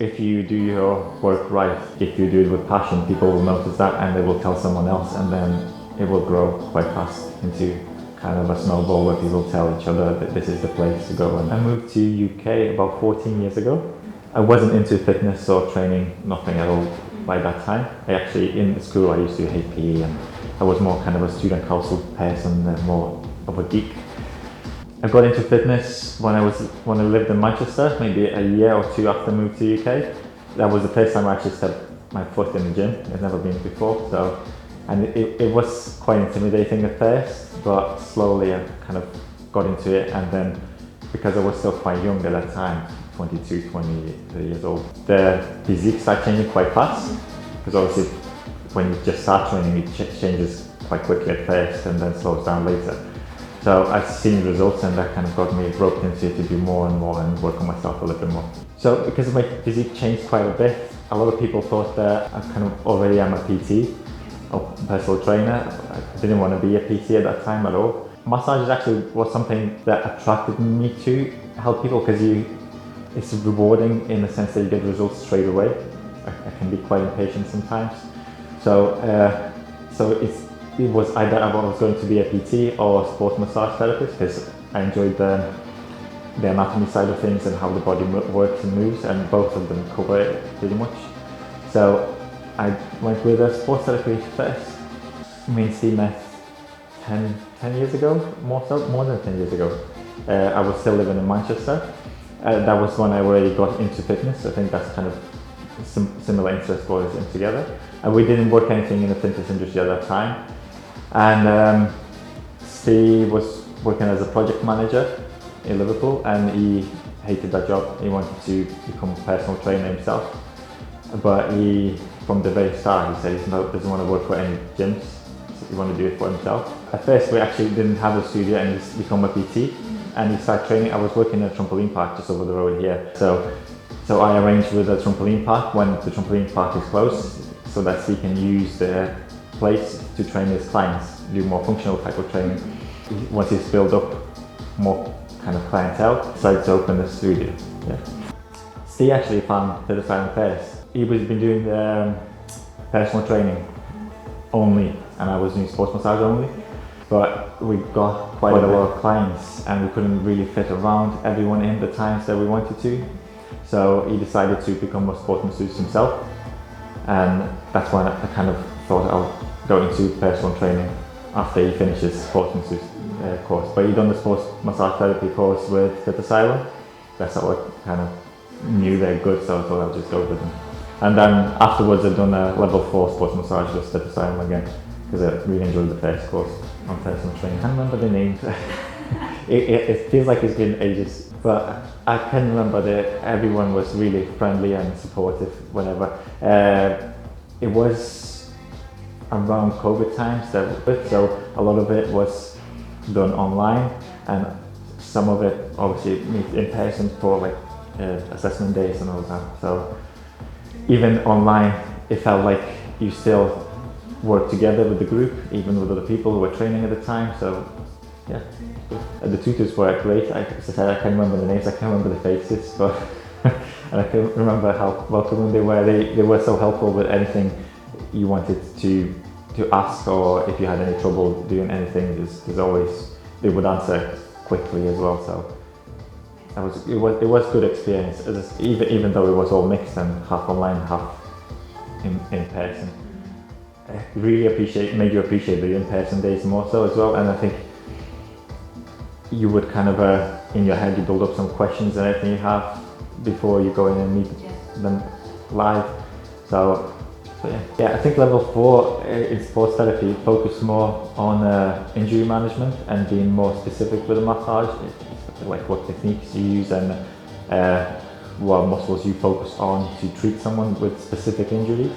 If you do your work right, if you do it with passion, people will notice that and they will tell someone else, and then it will grow quite fast into kind of a snowball where people tell each other that this is the place to go. And I moved to UK about 14 years ago. I wasn't into fitness or training, nothing at all by that time. I actually, in the school, I used to hate PE, and I was more kind of a student council person, more of a geek. I got into fitness when I lived in Manchester, maybe a year or two after I moved to UK. That was the first time I actually stepped my foot in the gym. I'd never been before, and it was quite intimidating at first, but slowly I kind of got into it, and then because I was still quite young at that time, 22, 23 years old, the physique started changing quite fast, because obviously when you just start training, it changes quite quickly at first and then slows down later. So I've seen results, and that kind of got me roped into it to do more and more and work on myself a little bit more. So because my physique changed quite a bit, a lot of people thought that I kind of already am a PT or personal trainer. I didn't want to be a PT at that time at all. Massage actually was something that attracted me to help people, because it's rewarding in the sense that you get results straight away. I can be quite impatient sometimes. So it was either I was going to be a PT or a sports massage therapist, because I enjoyed the anatomy side of things and how the body works and moves, and both of them cover it pretty much. So I went with a sports therapy first. Me and Ste met 10 years ago, more than 10 years ago. I was still living in Manchester. That was when I already got into fitness. I think that's kind of similar interest brought us in together. And we didn't work anything in the fitness industry at that time. And Ste was working as a project manager in Liverpool, and he hated that job. He wanted to become a personal trainer himself, but from the very start, he said he doesn't want to work for any gyms. He wanted to do it for himself. At first, we actually didn't have a studio, and he's become a PT, and he started training. I was working at Trampoline Park just over the road here, so I arranged with the Trampoline Park when the Trampoline Park is closed, so that he can use the place to train his clients, do more functional type of training. Once he's built up more kind of clientele, decided to open the studio. Yeah. Ste actually found FitAsylum first. He was been doing personal training only, and I was doing sports massage only. But we got quite a lot of clients, and we couldn't really fit around everyone in the times that we wanted to. So he decided to become a sports masseuse himself, and that's when I kind of thought I'll go into personal training after he finishes sports masseuse course. But he done the sports massage therapy course with FitAsylum. That's how I kind of knew they're good, so I thought I'll just go with them. And then afterwards I've done a level 4 sports massage with FitAsylum again, because I really enjoyed the first course on personal training. I can't remember the names. it feels like it's been ages, but I can remember that everyone was really friendly and supportive whenever. It was around COVID times, so a lot of it was done online, and some of it obviously meet in person for like assessment days and all that. So even online, it felt like you still work together with the group, even with other people who were training at the time. So yeah, the tutors were great. As I said, I can't remember the names, I can't remember the faces, but and I can remember how welcoming they were. They were so helpful with anything you wanted to ask, or if you had any trouble doing anything, there's always, they would answer quickly as well. So it was good experience, even though it was all mixed and half online, half in person. I really made you appreciate the in-person days more so as well. And I think you would kind of in your head, you build up some questions and everything you have before you go in and meet them live. So yeah, I think level 4 in sports therapy focus more on injury management and being more specific with the massage, like what techniques you use and what muscles you focus on to treat someone with specific injuries.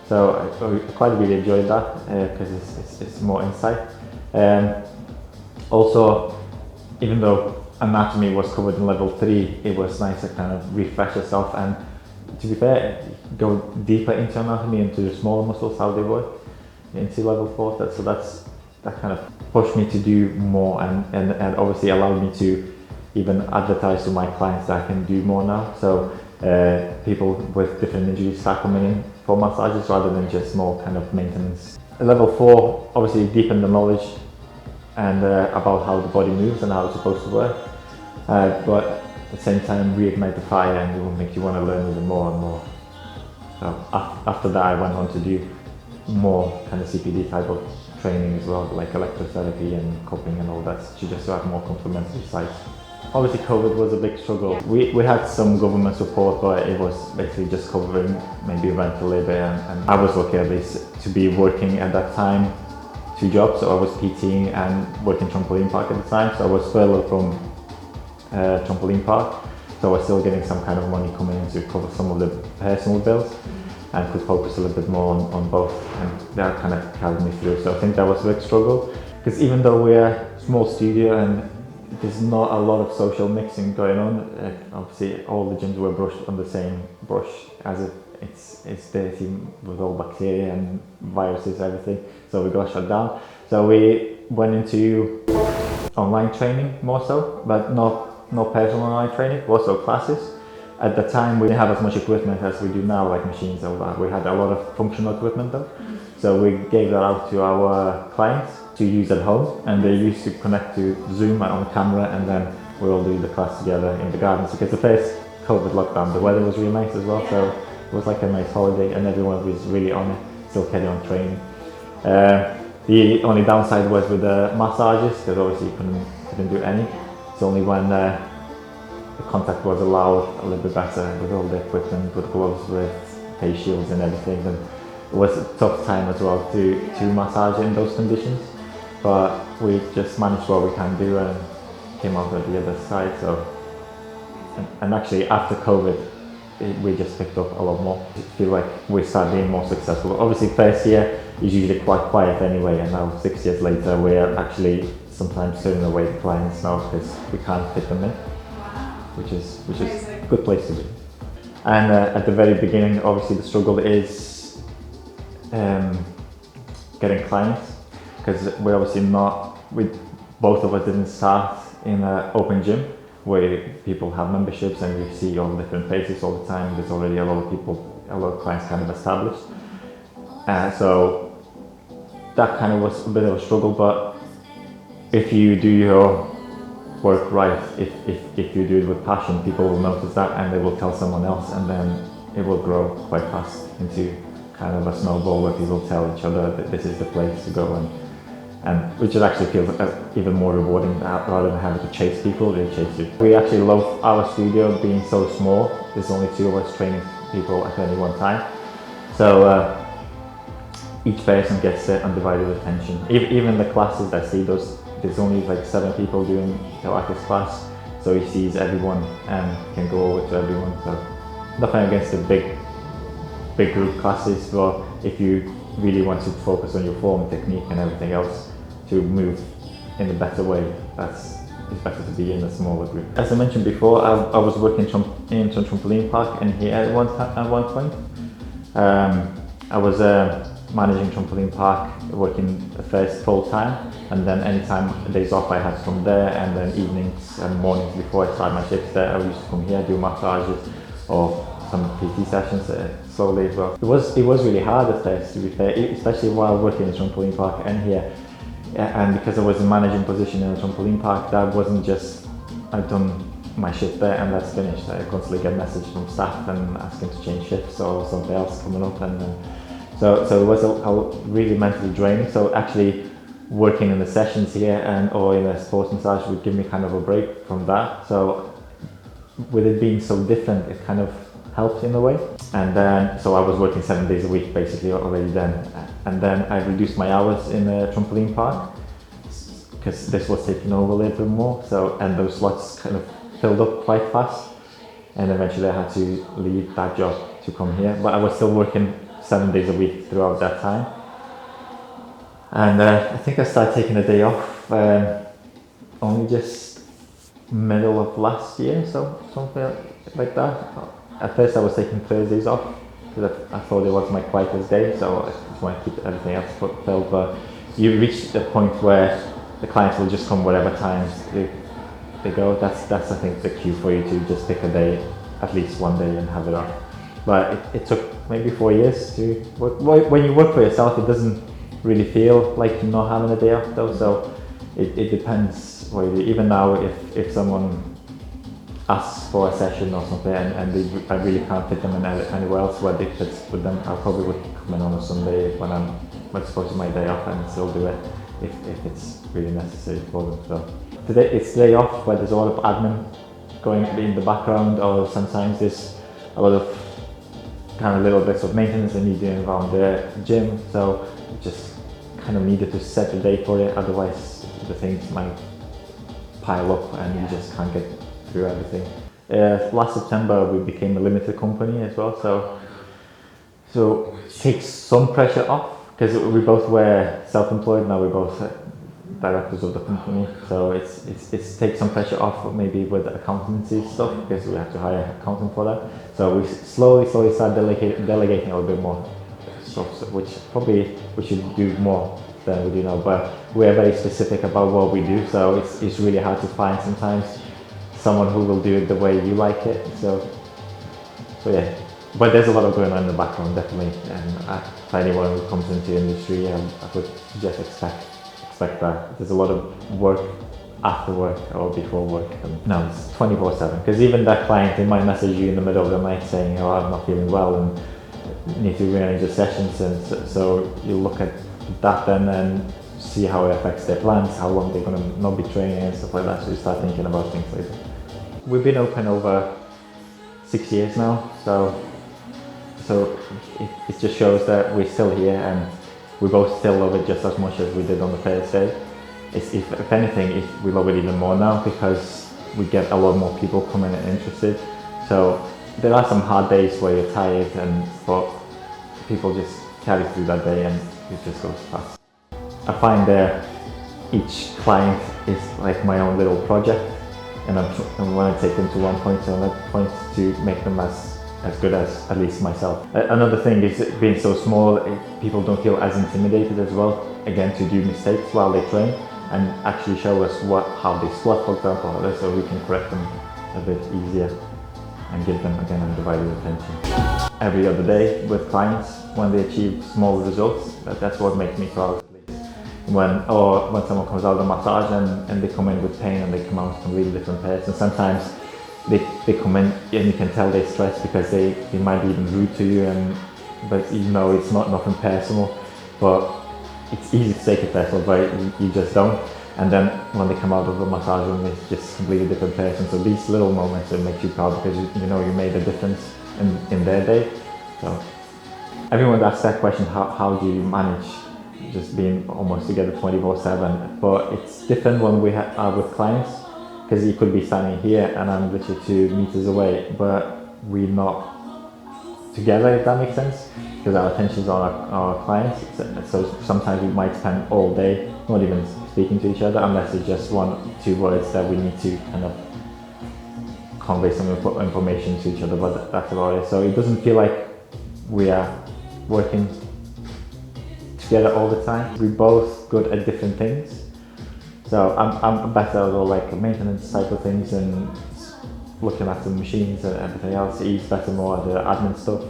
So I quite really enjoyed that because it's more insight. Also, even though anatomy was covered in level 3, it was nice to kind of refresh yourself and, to be fair, go deeper into anatomy, into the smaller muscles, how they work, into level 4. So that kind of pushed me to do more and obviously allowed me to even advertise to my clients that I can do more now. So people with different injuries start coming in for massages rather than just more kind of maintenance. Level 4 obviously deepen the knowledge and about how the body moves and how it's supposed to work, but at the same time reignite the fire and it will make you want to learn even more and more. So after that I went on to do more kind of CPD type of training as well, like electrotherapy and cupping and all that, to just have more complementary sides. Obviously COVID was a big struggle. We had some government support, but it was basically just covering maybe rental labour, and I was lucky at least to be working at that time 2 jobs. So I was PTing and working Trampoline Park at the time, so I was furloughed from Trampoline Park, so I was still getting some kind of money coming in to cover some of the personal bills and could focus a little bit more on both, and that kind of carried me through. So I think that was a big struggle, because even though we're a small studio and there's not a lot of social mixing going on, obviously all the gyms were brushed on the same brush, as if it's dirty with all bacteria and viruses, everything, so we got shut down. So we went into online training more so, but not personal online training, also classes. At the time we didn't have as much equipment as we do now, like machines and all that. We had a lot of functional equipment though, so we gave that out to our clients to use at home, and they used to connect to Zoom on camera, and then we all do the class together in the gardens, because the first COVID lockdown the weather was really nice as well, so it was like a nice holiday and everyone was really on it, still carry on training. The only downside was with the massages, because obviously you couldn't do any. It's only when the contact was allowed a little bit better with all the equipment, with gloves, with face shields and everything. And it was a tough time as well to massage in those conditions, but we just managed what we can do and came out at the other side. So, and actually after COVID, we just picked up a lot more. I feel like we started being more successful. Obviously first year is usually quite quiet anyway, and now 6 years later we're actually sometimes turning away the clients now because we can't fit them in, which is a good place to be. And at the very beginning, obviously the struggle is getting clients, because we're obviously both of us didn't start in an open gym where people have memberships and you see all different faces all the time. There's already a lot of clients kind of established. So that kind of was a bit of a struggle, but if you do your work right, if you do it with passion, people will notice that and they will tell someone else, and then it will grow quite fast into kind of a snowball where people tell each other that this is the place to go, and which actually feels even more rewarding rather than having to chase people. They chase you. We actually love our studio being so small. There's only 2 of us training people at any one time, so each person gets their undivided attention. Even the classes that see there's only like 7 people doing Pilates class, so he sees everyone and can go over to everyone. So nothing against the big group classes, but if you really want to focus on your form, technique and everything else to move in a better way, it's better to be in a smaller group. As I mentioned before, I was working in Trampoline Park and here at one point. I was managing Trampoline Park, working first full time, and then anytime days off I had from there, and then evenings and mornings before I started my shifts there, I used to come here, do massages or some PT sessions slowly as well. It was really hard at first, to be fair, especially while working in Trampoline Park and here. And because I was in managing position in a Trampoline Park, that wasn't just I've done my shift there and that's finished. I constantly get messages from staff and asking to change shifts or something else coming up, and so it was a really mentally draining. So actually working in the sessions here or in a sports massage would give me kind of a break from that. So with it being so different, it kind of helped in a way. And then, so I was working 7 days a week basically already then. And then I reduced my hours in the Trampoline Park because this was taking over a little bit more. So, and those slots kind of filled up quite fast. And eventually I had to leave that job to come here. But I was still working 7 days a week throughout that time. And I think I started taking a day off only just middle of last year, so something like that. At first I was taking Thursdays off because I thought it was my quietest day, so I just want to keep everything else filled. But you reach the point where the clients will just come whatever times they go. That's I think the cue for you to just pick a day at least one day and have it off. But it took maybe 4 years to work. When you work for yourself, it doesn't really feel like you're not having a day off though, so it depends what you do. Even now, if someone asks for a session or something and I really can't fit them in anywhere else where it fits with them, I probably would come in on a Sunday when it's supposed to be my day off and still do it if it's really necessary for them. So today it's day off where there's a lot of admin going in the background, or sometimes there's a lot of kind of little bits of maintenance I need doing around the gym, so just kind of needed to set the day for it, otherwise the things might pile up and you just can't get through everything. Last September we became a limited company as well, so it takes some pressure off because we both were self-employed. Now we're both directors of the company, so it takes some pressure off maybe with the accountancy stuff because we have to hire an accountant for that. So we slowly start delegating a little bit more stuff, which probably we should do more than we do now. But we're very specific about what we do, so it's really hard to find sometimes someone who will do it the way you like it. So yeah. But there's a lot of going on in the background, definitely. And for anyone who comes into the industry, I would just expect that there's a lot of work after work or before work. And no, it's 24/7. Because even that client, they might message you in the middle of the night saying, "Oh, I'm not feeling well and need to rearrange the sessions." And so you look at that then and see how it affects their plans, how long they're going to not be training and stuff like that. So you start thinking about things like that. We've been open over 6 years now, so it just shows that we're still here and we both still love it just as much as we did on the first day. If anything, we love it even more now because we get a lot more people coming and interested. So there are some hard days where you're tired, but people just carry through that day and it just goes fast. I find that each client is like my own little project, and I want to take them to one point to another point to make them as good as at least myself. Another thing is being so small, people don't feel as intimidated as well, again, to do mistakes while they train and actually show us how they squat, for example, so we can correct them a bit easier and give them, again, undivided attention. Every other day with clients, when they achieve small results, that's what makes me proud. When someone comes out of the massage and they come in with pain and they come out completely different person. Sometimes they come in and you can tell they're stressed because they might be even rude to you, but you know it's not nothing personal, but it's easy to take it personal, but you just don't. And then when they come out of the massage room, it's just a completely different person. So these little moments that make you proud because you know you made a difference in their day. So everyone asks that question, how do you manage just being almost together 24/7? But it's different when we are with clients, because you could be standing here and I'm literally 2 meters away, but we're not together, if that makes sense, because our attention's on our clients. So sometimes we might spend all day not even speaking to each other unless it's just 1-2 words that we need to kind of convey some information to each other, but that's about it. So it doesn't feel like we are working together all the time. We're both good at different things. So I'm better at all like maintenance type of things and looking after the machines and everything else. He's better more at the admin stuff.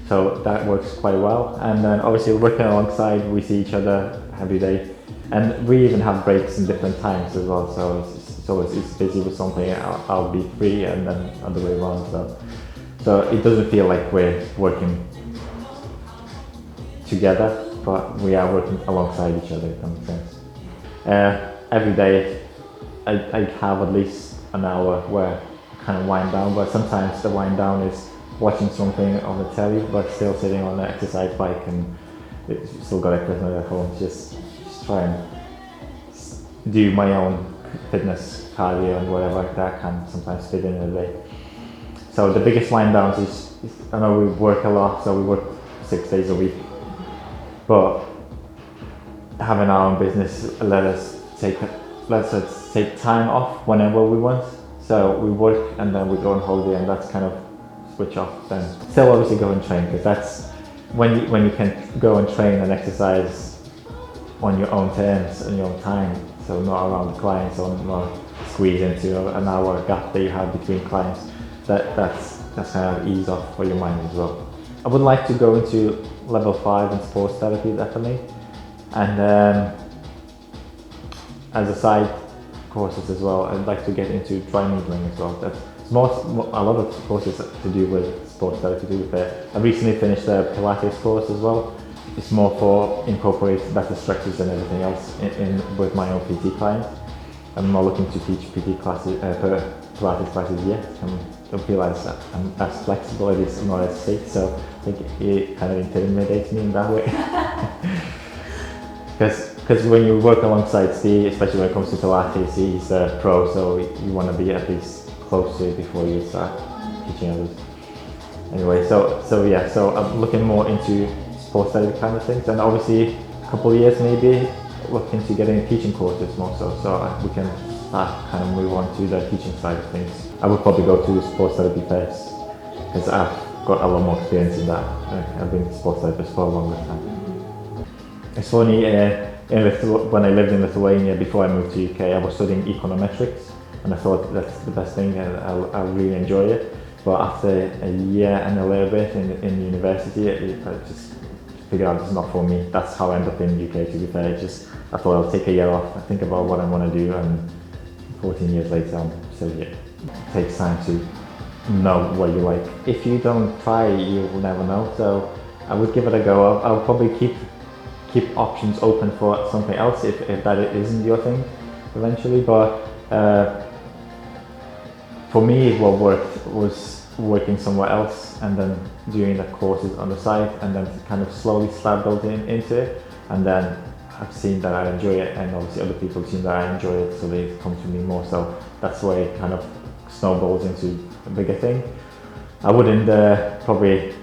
So that works quite well. And then obviously working alongside, we see each other every day. And we even have breaks in different times as well. So it's always busy with something, I'll be free, and then other way around. So it doesn't feel like we're working together, but we are working alongside each other, if that makes sense. Every day I have at least an hour where I kind of wind down, but sometimes the wind down is watching something on the telly but still sitting on the exercise bike and still got equipment at home. Just try and do my own fitness, cardio and whatever that can sometimes fit in a day. So the biggest wind downs is I know we work a lot, so we work 6 days a week, but having our own business lets us take time off whenever we want. So we work and then we go on holiday, and that's kind of switch off then. Still obviously go and train, because that's when you can go and train and exercise on your own terms and your own time, so not around the clients or not squeeze into an hour gap that you have between clients. That's that's kind of ease off for your mind as well. I would like to go into level 5 in sports therapy, definitely, and as a side courses as well, I'd like to get into dry needling as well. That's a lot of courses to do with sports therapy to do with it. I recently finished a Pilates course as well. It's more for incorporating better stretches and everything else in with my own PT clients. I'm not looking to teach PT classes, Pilates classes yet. I don't feel as I'm as flexible, it is not as safe, so I think it kind of intimidates me in that way. Because when you work alongside Ste, especially when it comes to Pilates, he's a pro, so you want to be at least close to it before you start teaching others. Anyway, so I'm looking more into sports therapy kind of things, and obviously a couple of years maybe look into getting teaching courses more so we can start kind of move on to the teaching side of things. I would probably go to sports therapy first because I've got a lot more experience in that. I've been a sports therapist for a longer time. It's funny, when I lived in Lithuania before I moved to UK, I was studying econometrics, and I thought that's the best thing and I really enjoy it. But after a year and a little bit in university, I just figured out it's not for me. That's how I ended up in the UK, to be fair. I thought I'll take a year off, think about what I want to do, and 14 years later I'm still here. It takes time to know what you like. If you don't try, you'll never know. So I would give it a go. I'll probably keep options open for something else if that isn't your thing eventually. But for me, what worked was working somewhere else and then doing the courses on the side, and then kind of slowly start building into it. And then I've seen that I enjoy it, and obviously other people have seen that I enjoy it, so they come to me more. So that's why it kind of snowballs into a bigger thing. I wouldn't probably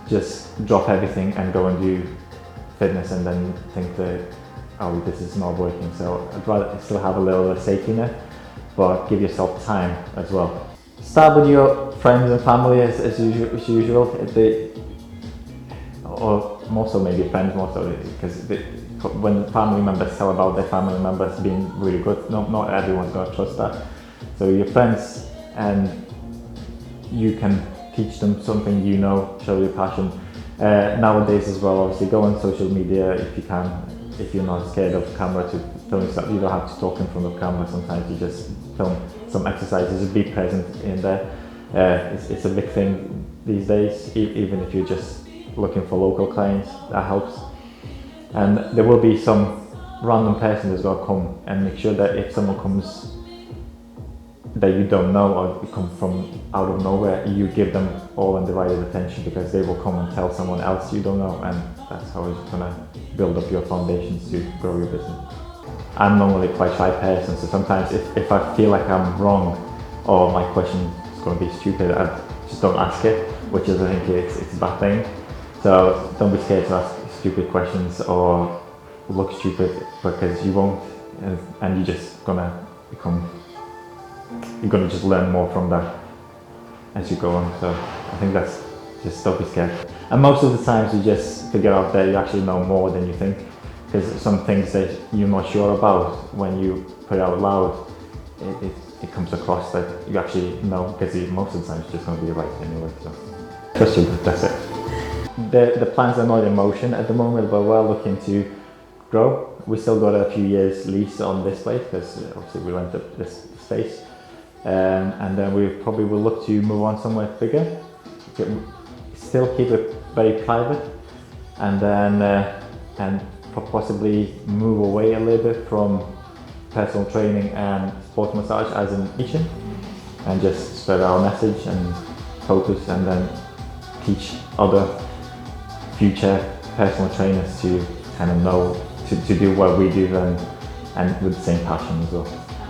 just drop everything and go and do fitness and then think that, oh, this is not working. So I'd rather still have a little safety net, but give yourself time as well. Start with your friends and family as usual. Or more so maybe friends more so, because when family members tell about their family members being really good, not everyone's going to trust that. So your friends, and you can teach them something, show your passion. Nowadays as well, obviously go on social media if you can, if you're not scared of camera to film stuff. You don't have to talk in front of camera, sometimes you just film some exercises, just be present in there. It's a big thing these days, even if you're just looking for local clients, that helps. And there will be some random person that's going to come, and make sure that if someone comes that you don't know or come from out of nowhere, you give them all undivided attention, because they will come and tell someone else you don't know, and that's how it's going to build up your foundations to grow your business. I'm normally quite shy person, so sometimes if I feel like I'm wrong or my question is going to be stupid, I just don't ask it, which is, I think it's a bad thing. So don't be scared to ask stupid questions or look stupid, because you won't, and you're just gonna you're gonna just learn more from that as you go on. So I think that's just, don't be scared. And most of the times you just figure out that you actually know more than you think, because some things that you're not sure about, when you put it out loud, it comes across that you actually know, because most of the time it's just going to be right anyway. So trust you, that's it. The plans are not in motion at the moment, but we're looking to grow. We still got a few years lease on this place, because obviously we rent this space, and then we probably will look to move on somewhere bigger. Still keep it very private, and then possibly move away a little bit from personal training and sports massage as an mission, and just spread our message and focus, and then teach other future personal trainers to kind of know to do what we do, and with the same passion as well.